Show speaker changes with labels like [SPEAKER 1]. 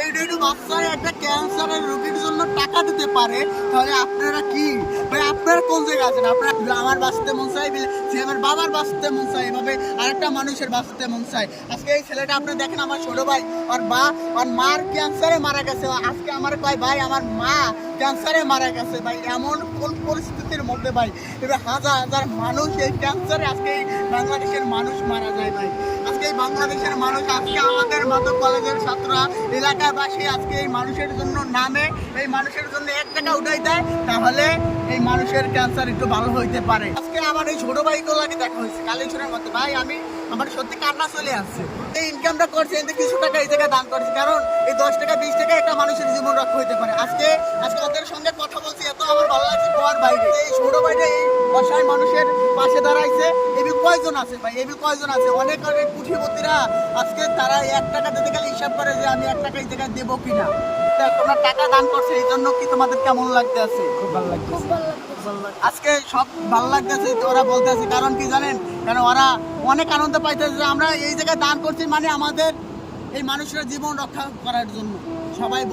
[SPEAKER 1] এই দুটো বাচ্চারা একটা ক্যান্সারের রোগীর জন্য টাকা দিতে পারে, তাহলে আপনারা কি ভাই, আপনারা কোন জায়গায় আছেন? আপনারা আমার বাঁচতে মন চাই, সে আমার বাবার বাঁচতে মন চাই, এভাবে আরেকটা মানুষের বাঁচতে মন চাই। আজকে এই ছেলেটা আপনি দেখেন, আমার ছোট ভাই, ওর মার ক্যান্সারে মারা গেছে। আজকে আমার কয় ভাই আমার মা ক্যান্সারে মারা গেছে। ভাই এমন কোন পরিস্থিতির মধ্যে ভাই, এবার হাজার হাজার মানুষ এই ক্যান্সারে, আজকে এই বাংলাদেশের মানুষ মারা যায় ভাই। আজকে এই বাংলাদেশের মানুষ, আজকে আমাদের মতো কলেজের ছাত্ররা, এলাকাবাসী আজকে এই মানুষের জন্য নামে, এই মানুষের জন্য 1 টাকা উঠাই দেয়, তাহলে এই মানুষের ক্যান্সার একটু ভালো হইতে পারে। আজকে আমার এই ছোট ভাইগুলোকে দেখা হয়েছে কালেকশনের মধ্যে, ভাই আমার সত্যি কান্না চলে আসছে। এই ইনকামটা করছে, এতে কিছু টাকা এই জায়গায় দান করছে, কারণ এই 10 টাকা 20 টাকা একটা মানুষের জীবন রক্ষা হইতে পারে। আজকে ওদের সঙ্গে কথা বলছি, এত আমার ভালো লাগছে। তোমার বাইরে এই ছোট ভাইটা এই অসহায় মানুষের পাশে দাঁড়াইছে। এবি কয়জন আছে ভাই, এবি কয়জন আছে? অনেক অনেক পুঁথিপতিরা আজকে তারা 1 টাকা দিতে গেলে হিসাব করে যে আমি 1 টাকা এই জায়গায় দেবো কিনা। তোমরা টাকা দান করছে, এই জন্য কি তোমাদের কেমন লাগতে আছে?
[SPEAKER 2] খুব ভালো লাগছে।
[SPEAKER 1] আজকে সব ভালো লাগতেছে ওরা বলতেছে, কারণ কি জানেন? কারণ ওরা অনেক আনন্দ পাইতেছে যে আমরা এই জায়গায় দান করছি, মানে আমাদের এই মানুষের জীবন রক্ষা করার জন্য। সবাই